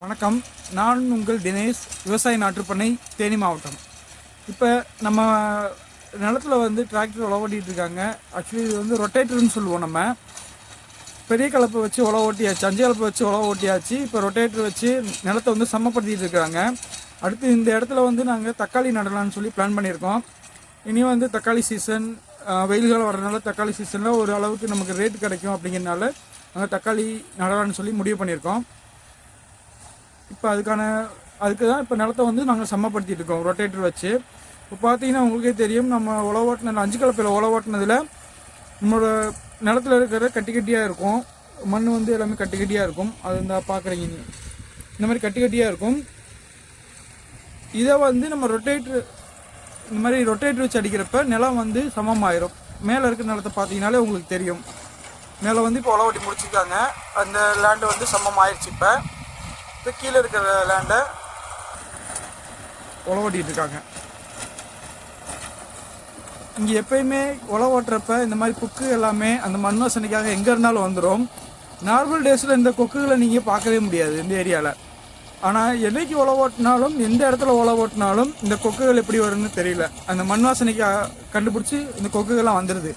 வணக்கம். நான் உங்கள் தினேஷ், விவசாய நாற்றுப்பண்ணை, தேனி மாவட்டம். இப்போ நம்ம நிலத்தில் வந்து டிராக்டர் உழவு ஓட்டிகிட்டு இருக்காங்க. ஆக்சுவலி இது வந்து ரொட்டேட்டர்னு சொல்லுவோம். நம்ம பெரிய கலப்பை வச்சு உழவு ஓட்டியாச்சு, 5 கலப்பை வச்சு உழவு ஓட்டியாச்சு. இப்போ ரொட்டேட்டர் வச்சு நிலத்தை வந்து சமப்படுத்திட்டு இருக்காங்க. அடுத்து இந்த இடத்துல வந்து நாங்கள் தக்காளி நடலான்னு சொல்லி பிளான் பண்ணியிருக்கோம். இனியும் வந்து தக்காளி சீசன், வெயில் காலம் வர்றதுனால தக்காளி சீசனில் ஒரு அளவுக்கு நமக்கு ரேட் கிடைக்கும். அப்படிங்கிறதுனால நாங்கள் தக்காளி நடலான்னு சொல்லி முடிவு பண்ணியிருக்கோம். இப்போ அதுக்கு தான் இப்போ நிலத்தை வந்து நாங்கள் சமப்படுத்திட்டு இருக்கோம் ரொட்டேட்டர் வச்சு. இப்போ பார்த்தீங்கன்னா உங்களுக்கே தெரியும், நம்ம உழவு ஓட்டின 5 கலப்பையில் உழவு ஓட்டினதில் நம்மளோட நிலத்தில் இருக்கிற கட்டி கட்டியாக இருக்கும். மண் வந்து எல்லாமே கட்டி கட்டியாக இருக்கும். அது இந்த பார்க்குறீங்க, இந்த மாதிரி கட்டி கட்டியாக இருக்கும். இதை வந்து நம்ம இந்த மாதிரி ரொட்டேட்டர் வச்சு அடிக்கிறப்ப நிலம் வந்து சமமாயிரும். மேலே இருக்கிற நிலத்தை பார்த்தீங்கன்னாலே உங்களுக்கு தெரியும். மேலே வந்து இப்போ உழவு ஓட்டி முடிச்சிருக்காங்க. அந்த லேண்டு வந்து சமமாயிருச்சு. இப்போ கீழே இருக்கிற லேண்டை உழவு ஓட்டிகிட்டு இருக்காங்க. இங்கே எப்பயுமே உழவு ஓட்டுறப்ப இந்த மாதிரி கொக்கு எல்லாமே அந்த மண் வாசனைக்காக எங்கே இருந்தாலும் வந்துடும். நார்மல் டேஸில் இந்த கொக்குகளை நீங்கள் பார்க்கவே முடியாது இந்த ஏரியாவில். ஆனால் என்னைக்கு உழவு ஓட்டினாலும், எந்த இடத்துல உழவு ஓட்டினாலும் இந்த கொக்குகள் எப்படி வரும்னு தெரியல. அந்த மண் வாசனைக்கு கண்டுபிடிச்சி இந்த கொக்குகள்லாம் வந்துடுது.